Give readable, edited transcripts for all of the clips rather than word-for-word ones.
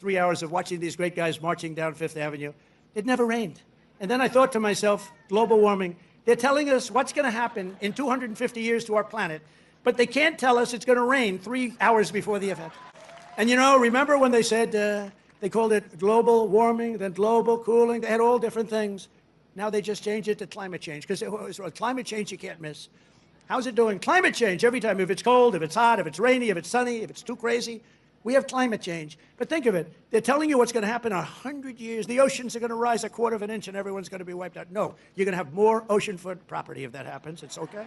3 hours of watching these great guys marching down Fifth Avenue. It never rained. And then I thought to myself, global warming, they're telling us what's going to happen in 250 years to our planet, but they can't tell us it's going to rain 3 hours before the event. And remember when they said, they called it global warming, then global cooling, they had all different things. Now they just changed it to climate change, because climate change you can't miss. How's it doing? Climate change every time. If it's cold, if it's hot, if it's rainy, if it's sunny, if it's too crazy, we have climate change. But think of it. They're telling you what's going to happen in 100 years. The oceans are going to rise 1/4 of an inch and everyone's going to be wiped out. No, you're going to have more oceanfront property if that happens. It's okay.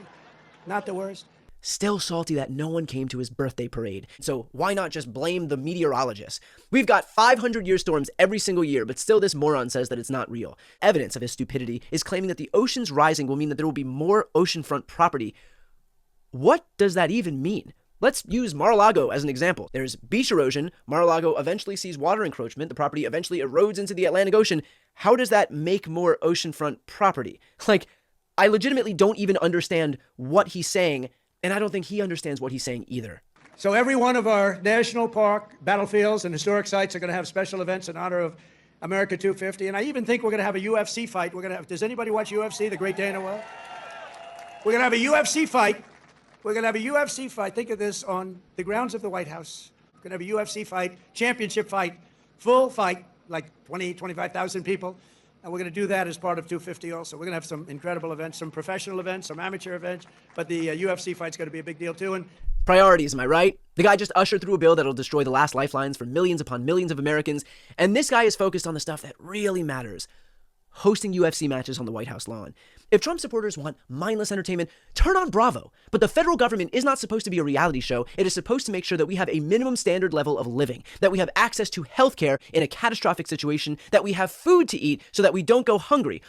Not the worst. Still salty that no one came to his birthday parade. So why not just blame the meteorologists? We've got 500-year storms every single year, but still this moron says that it's not real. Evidence of his stupidity is claiming that the oceans rising will mean that there will be more oceanfront property. What does that even mean? Let's use Mar-a-Lago as an example. There's beach erosion. Mar-a-Lago eventually sees water encroachment. The property eventually erodes into the Atlantic Ocean. How does that make more oceanfront property? I legitimately don't even understand what he's saying, and I don't think he understands what he's saying either. So every one of our national park, battlefields, and historic sites are going to have special events in honor of America 250. And I even think we're going to have a UFC fight. Does anybody watch UFC, the great day in the world? We're going to have a UFC fight. We're going to have a UFC fight. Think of this, on the grounds of the White House. We're going to have a UFC fight, championship fight, full fight, like 20, 25,000 people. And we're going to do that as part of 250 also. We're going to have some incredible events, some professional events, some amateur events. But the UFC fight's going to be a big deal too. And priorities, am I right? The guy just ushered through a bill that'll destroy the last lifelines for millions upon millions of Americans. And this guy is focused on the stuff that really matters. Hosting UFC matches on the White House lawn. If Trump supporters want mindless entertainment, turn on Bravo. But the federal government is not supposed to be a reality show. It is supposed to make sure that we have a minimum standard level of living, that we have access to healthcare in a catastrophic situation, that we have food to eat so that we don't go hungry.